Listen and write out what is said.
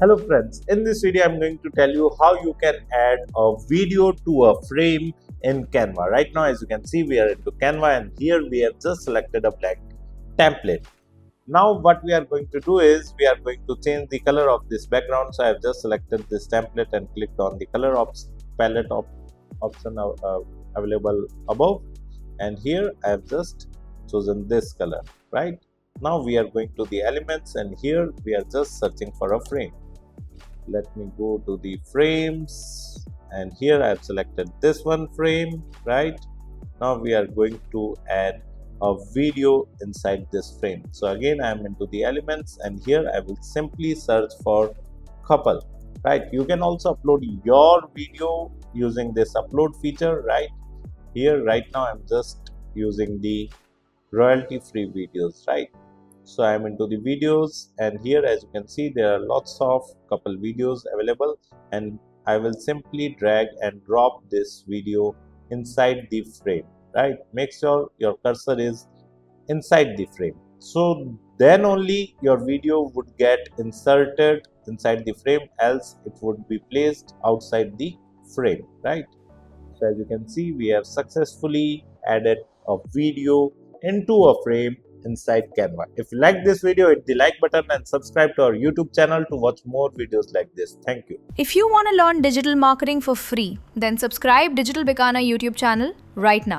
Hello friends, in this video I'm going to tell you how you can add a video to a frame in Canva. Right now as you can see we are into Canva and here we have just selected a blank template. Now what we are going to do is we are going to change the color of this background. So I have just selected this template and clicked on the color palette option available above, and here I have just chosen this color. Right now we are going to the elements and here we are just searching for a frame. Let me go to the frames and here I have selected this one frame. Right now we are going to add a video inside this frame. So again I am into the elements and here I will simply search for couple. Right, you can also upload your video using this upload feature. Right here right now I'm just using the royalty free videos. Right, so I am into the videos and here as you can see there are lots of couple videos available, and I will simply drag and drop this video inside the frame. Right, make sure your cursor is inside the frame, so then only your video would get inserted inside the frame, else it would be placed outside the frame. Right, so as you can see we have successfully added a video into a frame inside Canva. If you like this video, hit the like button and subscribe to our YouTube channel to watch more videos like this. Thank you. If you want to learn digital marketing for free, then subscribe Digital Bikana YouTube channel right now.